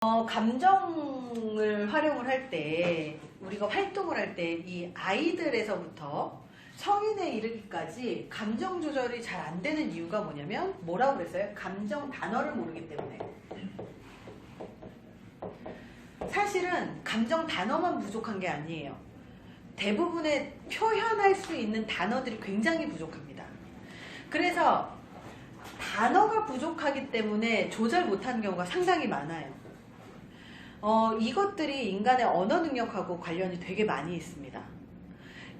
감정을 활용을 할 때, 우리가 활동을 할 때 이 아이들에서부터 성인에 이르기까지 감정 조절이 잘 안 되는 이유가 뭐냐면 뭐라고 그랬어요? 감정 단어를 모르기 때문에. 사실은 감정 단어만 부족한 게 아니에요. 대부분의 표현할 수 있는 단어들이 굉장히 부족합니다. 그래서 단어가 부족하기 때문에 조절 못하는 경우가 상당히 많아요. 이것들이 인간의 언어 능력하고 관련이 되게 많이 있습니다.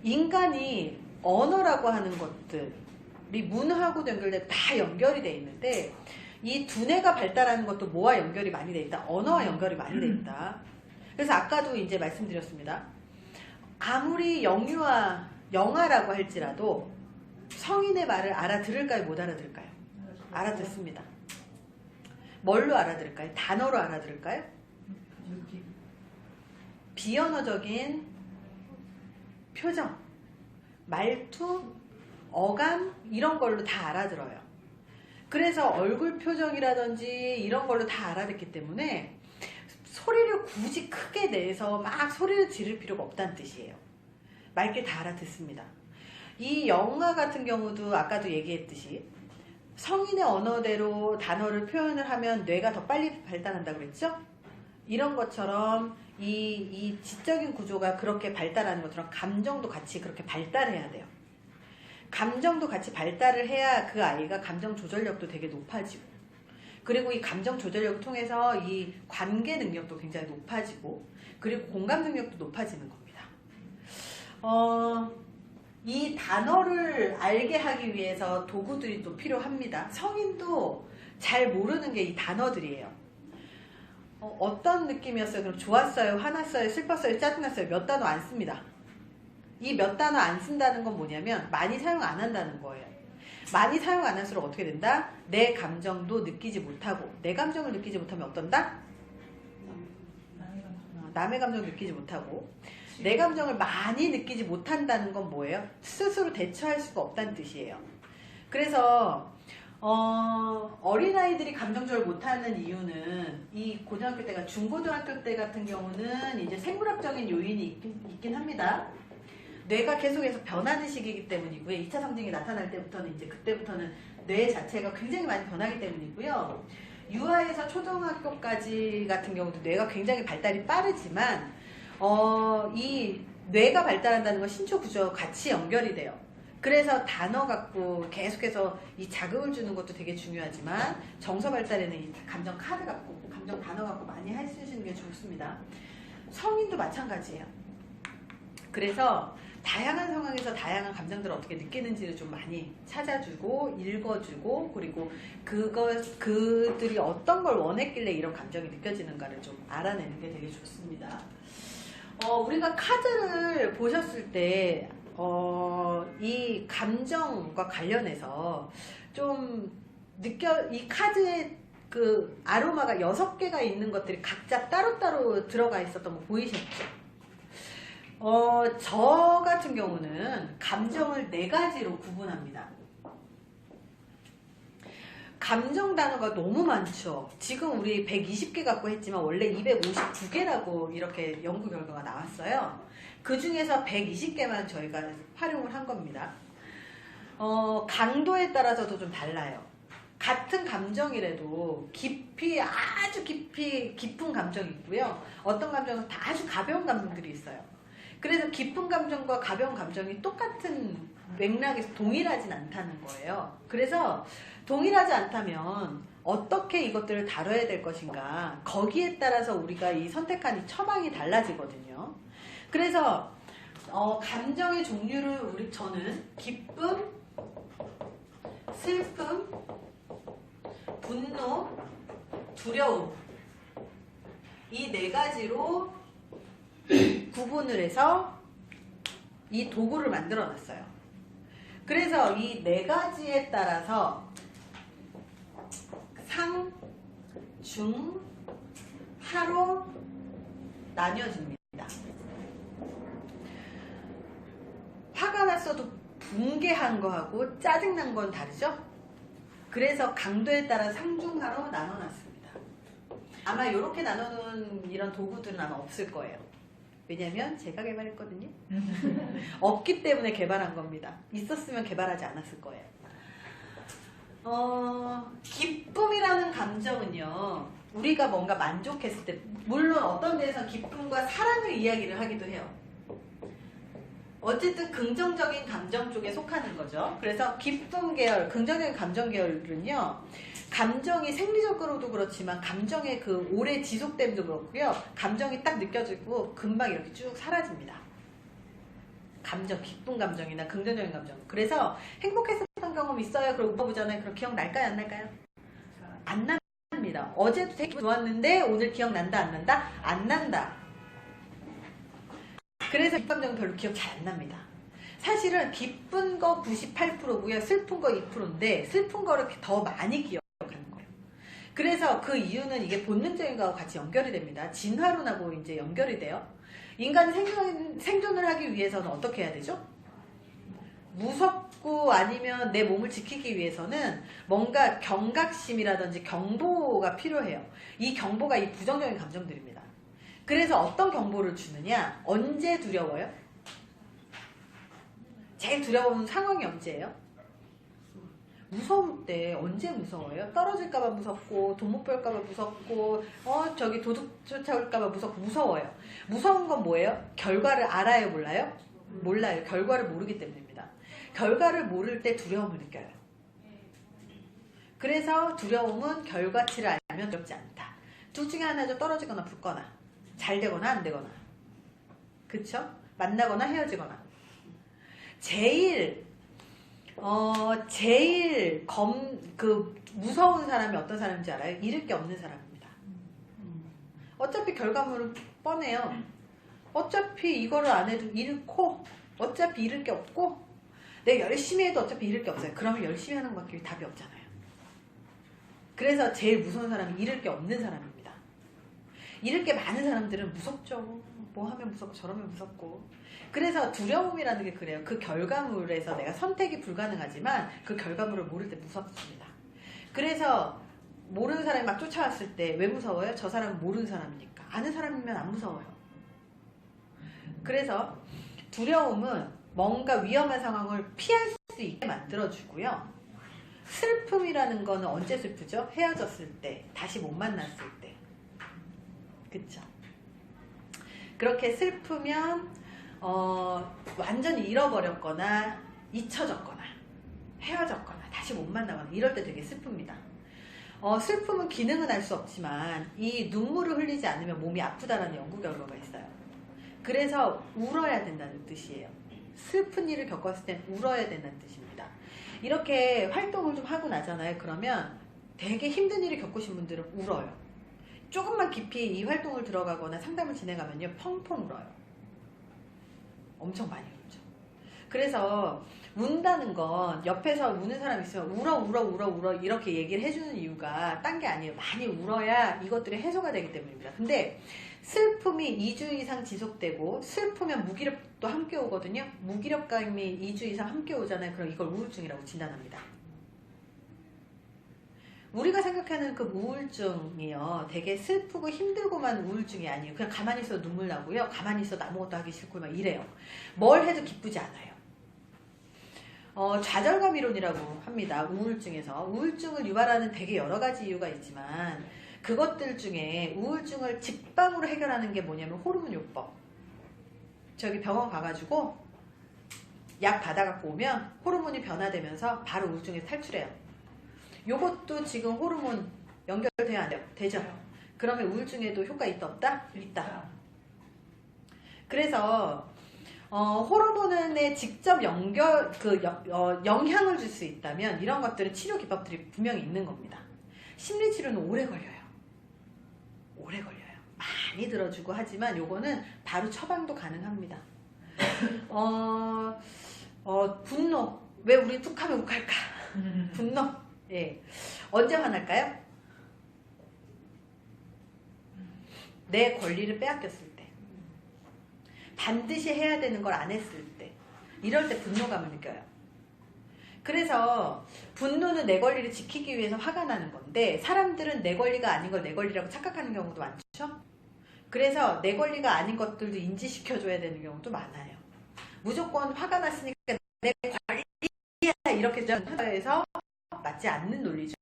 인간이 언어라고 하는 것들이 문화하고도 연결되고 다 연결이 돼 있는데, 이 두뇌가 발달하는 것도 뭐와 연결이 많이 돼 있다? 언어와 연결이 많이 돼 있다. 그래서 아까도 이제 말씀드렸습니다. 아무리 영아라고 할지라도 성인의 말을 알아들을까요? 못 알아들을까요? 알아듣습니다. 뭘로 알아들을까요? 단어로 알아들을까요? 비언어적인 표정, 말투, 어감 이런 걸로 다 알아들어요. 그래서 얼굴 표정이라든지 이런 걸로 다 알아듣기 때문에 소리를 굳이 크게 내서 막 소리를 지를 필요가 없다는 뜻이에요. 맑게 다 알아듣습니다. 이 영아 같은 경우도 아까도 얘기했듯이 성인의 언어대로 단어를 표현을 하면 뇌가 더 빨리 발달한다고 그랬죠? 이런 것처럼 이 지적인 구조가 그렇게 발달하는 것처럼 감정도 같이 그렇게 발달해야 돼요. 감정도 같이 발달을 해야 그 아이가 감정 조절력도 되게 높아지고, 그리고 이 감정 조절력을 통해서 이 관계 능력도 굉장히 높아지고, 그리고 공감 능력도 높아지는 겁니다. 이 단어를 알게 하기 위해서 도구들이 또 필요합니다. 성인도 잘 모르는 게 이 단어들이에요. 어떤 느낌이었어요? 그럼 좋았어요? 화났어요? 슬펐어요? 짜증났어요? 몇 단어 안 씁니다. 이 몇 단어 안 쓴다는 건 뭐냐면 많이 사용 안 한다는 거예요. 많이 사용 안 할수록 어떻게 된다? 내 감정도 느끼지 못하고, 내 감정을 느끼지 못하면 어떤다? 남의 감정을 느끼지 못하고, 내 감정을 많이 느끼지 못한다는 건 뭐예요? 스스로 대처할 수가 없다는 뜻이에요. 그래서 어린아이들이 감정 조절 못하는 이유는 이 고등학교 때가 중고등학교 때 같은 경우는 이제 생물학적인 요인이 있긴 합니다. 뇌가 계속해서 변하는 시기이기 때문이고요. 2차 성징이 나타날 때부터는 이제 그때부터는 뇌 자체가 굉장히 많이 변하기 때문이고요. 유아에서 초등학교까지 같은 경우도 뇌가 굉장히 발달이 빠르지만 이 뇌가 발달한다는 건 신체 구조와 같이 연결이 돼요. 그래서 단어 갖고 계속해서 이 자극을 주는 것도 되게 중요하지만 정서 발달에는 이 감정 카드 갖고, 감정 단어 갖고 많이 할 수 있는 게 좋습니다. 성인도 마찬가지예요. 그래서 다양한 상황에서 다양한 감정들을 어떻게 느끼는지를 좀 많이 찾아주고 읽어주고, 그리고 그들이 어떤 걸 원했길래 이런 감정이 느껴지는가를 좀 알아내는 게 되게 좋습니다. 우리가 카드를 보셨을 때 이 감정과 관련해서 좀 이 카드에 그 아로마가 6개가 있는 것들이 각자 따로따로 들어가 있었던 거 보이셨죠? 저 같은 경우는 감정을 4가지로 구분합니다. 감정 단어가 너무 많죠. 지금 우리 120개 갖고 했지만 원래 259개라고 이렇게 연구 결과가 나왔어요. 그 중에서 120개만 저희가 활용을 한 겁니다. 강도에 따라서도 좀 달라요. 같은 감정이라도 아주 깊은 감정이 있고요. 어떤 감정은 다 아주 가벼운 감정들이 있어요. 그래서 깊은 감정과 가벼운 감정이 똑같은 맥락에서 동일하진 않다는 거예요. 그래서 동일하지 않다면 어떻게 이것들을 다뤄야 될 것인가, 거기에 따라서 우리가 이 선택한 이 처방이 달라지거든요. 그래서 감정의 종류를 저는 기쁨, 슬픔, 분노, 두려움, 이 4가지로 구분을 해서 이 도구를 만들어 놨어요. 그래서 이 4가지에 따라서 상, 중, 하로 나뉘어집니다. 화가 났어도 붕괴한 거하고 짜증난 건 다르죠? 그래서 강도에 따라 상중하로 나눠놨습니다. 아마 이렇게 나눠놓은 이런 도구들은 아마 없을 거예요. 왜냐면 제가 개발했거든요. 없기 때문에 개발한 겁니다. 있었으면 개발하지 않았을 거예요. 기쁨이라는 감정은요, 우리가 뭔가 만족했을 때, 물론 어떤 데에서 기쁨과 사랑을 이야기를 하기도 해요. 어쨌든 긍정적인 감정 쪽에 속하는 거죠. 그래서 기쁨 계열, 긍정적인 감정 계열은요, 감정이 생리적으로도 그렇지만 감정의 그 오래 지속됨도 그렇고요. 감정이 딱 느껴지고 금방 이렇게 쭉 사라집니다. 감정, 기쁜 감정이나 긍정적인 감정. 그래서 행복했었던 경험 있어요? 그러고 물어보잖아요. 그럼 기억날까요? 안 날까요? 안 납니다. 어제도 되게 좋았는데 오늘 기억난다? 안 난다? 안 난다. 그래서 기쁜 감정은 별로 기억 잘 안 납니다. 사실은 기쁜 거 98%고요. 슬픈 거 2%인데 슬픈 거를 더 많이 기억하는 거예요. 그래서 그 이유는 이게 본능적인 거하고 같이 연결이 됩니다. 진화론하고 이제 연결이 돼요. 인간이 생존을 하기 위해서는 어떻게 해야 되죠? 무섭고 아니면 내 몸을 지키기 위해서는 뭔가 경각심이라든지 경보가 필요해요. 이 경보가 이 부정적인 감정들입니다. 그래서 어떤 경보를 주느냐? 언제 두려워요? 제일 두려운 상황이 언제예요? 무서울 때 언제 무서워요? 떨어질까봐 무섭고 돈 못 벌까봐 무섭고 저기 도둑 쫓아올까봐 무서워요. 무서운 건 뭐예요? 결과를 알아요? 몰라요? 몰라요. 결과를 모르기 때문입니다. 결과를 모를 때 두려움을 느껴요. 그래서 두려움은 결과치를 알면 두렵지 않다. 둘 중에 하나죠. 떨어지거나 붙거나 잘 되거나 안 되거나, 그쵸? 만나거나 헤어지거나. 제일 무서운 사람이 어떤 사람인지 알아요? 잃을 게 없는 사람입니다. 어차피 결과물은 뻔해요. 어차피 이거를 안 해도 잃고, 어차피 잃을 게 없고, 내가 열심히 해도 어차피 잃을 게 없어요. 그러면 열심히 하는 것밖에 답이 없잖아요. 그래서 제일 무서운 사람이 잃을 게 없는 사람입니다. 잃을 게 많은 사람들은 무섭죠. 뭐 하면 무섭고 저러면 무섭고. 그래서 두려움이라는 게 그래요. 그 결과물에서 내가 선택이 불가능하지만 그 결과물을 모를 때 무섭습니다. 그래서 모르는 사람이 막 쫓아왔을 때 왜 무서워요? 저 사람은 모르는 사람이니까. 아는 사람이면 안 무서워요. 그래서 두려움은 뭔가 위험한 상황을 피할 수 있게 만들어주고요. 슬픔이라는 거는 언제 슬프죠? 헤어졌을 때, 다시 못 만났을 때. 그쵸? 그렇게 슬프면 완전히 잃어버렸거나 잊혀졌거나 헤어졌거나 다시 못 만나거나 이럴 때 되게 슬픕니다. 슬픔은 기능은 알 수 없지만 이 눈물을 흘리지 않으면 몸이 아프다라는 연구 결과가 있어요. 그래서 울어야 된다는 뜻이에요. 슬픈 일을 겪었을 땐 울어야 된다는 뜻입니다. 이렇게 활동을 좀 하고 나잖아요. 그러면 되게 힘든 일을 겪으신 분들은 울어요. 조금만 깊이 이 활동을 들어가거나 상담을 진행하면요, 펑펑 울어요. 엄청 많이 울죠. 그래서 운다는 건 옆에서 우는 사람 있으면 울어 이렇게 얘기를 해주는 이유가 딴 게 아니에요. 많이 울어야 이것들이 해소가 되기 때문입니다. 근데 슬픔이 2주 이상 지속되고 슬프면 무기력도 함께 오거든요. 무기력감이 2주 이상 함께 오잖아요. 그럼 이걸 우울증이라고 진단합니다. 우리가 생각하는 그 우울증이요, 되게 슬프고 힘들고만 우울증이 아니에요. 그냥 가만히 있어도 눈물 나고요, 가만히 있어도 아무것도 하기 싫고 막 이래요. 뭘 해도 기쁘지 않아요. 좌절감 이론이라고 합니다. 우울증에서. 우울증을 유발하는 되게 여러 가지 이유가 있지만 그것들 중에 우울증을 직방으로 해결하는 게 뭐냐면 호르몬 요법. 저기 병원 가가지고 약 받아갖고 오면 호르몬이 변화되면서 바로 우울증에서 탈출해요. 요것도 지금 호르몬 연결돼야 안 돼요? 되죠? 그러면 우울증에도 효과 있다 없다? 있다. 그래서 호르몬에 직접 영향을 줄 수 있다면 이런 것들은 치료 기법들이 분명히 있는 겁니다. 심리치료는 오래 걸려요. 오래 걸려요. 많이 들어주고 하지만 요거는 바로 처방도 가능합니다. 분노. 왜 우리 툭하면 욱할까? 분노. 예. 언제 화날까요? 내 권리를 빼앗겼을 때. 반드시 해야 되는 걸 안 했을 때. 이럴 때 분노감을 느껴요. 그래서 분노는 내 권리를 지키기 위해서 화가 나는 건데 사람들은 내 권리가 아닌 걸 내 권리라고 착각하는 경우도 많죠. 그래서 내 권리가 아닌 것들도 인지시켜줘야 되는 경우도 많아요. 무조건 화가 났으니까 내 권리야 이렇게 해서 맞지 않는 논리죠.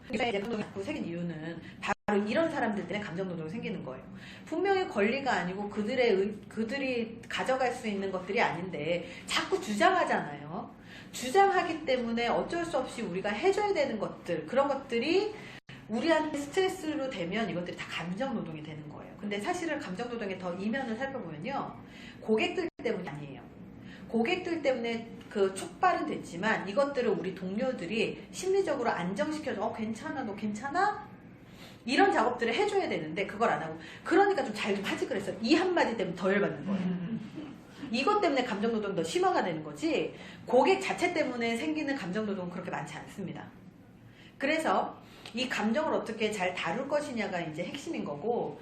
그래서 이제 감정노동이 자꾸 생긴 이유는 바로 이런 사람들 때문에 감정노동이 생기는 거예요. 분명히 권리가 아니고 그들이 가져갈 수 있는 것들이 아닌데 자꾸 주장하잖아요. 주장하기 때문에 어쩔 수 없이 우리가 해줘야 되는 것들, 그런 것들이 우리한테 스트레스로 되면 이것들이 다 감정노동이 되는 거예요. 근데 사실은 감정노동의 더 이면을 살펴보면요. 고객들 때문이 아니에요. 고객들 때문에 그 촉발은 됐지만 이것들을 우리 동료들이 심리적으로 안정시켜줘. 괜찮아, 너 괜찮아? 이런 작업들을 해줘야 되는데 그걸 안 하고 그러니까 좀 잘 좀 하지 그랬어. 이 한마디 때문에 더 열받는 거예요. 이것 때문에 감정노동이 더 심화가 되는 거지 고객 자체 때문에 생기는 감정노동은 그렇게 많지 않습니다. 그래서 이 감정을 어떻게 잘 다룰 것이냐가 이제 핵심인 거고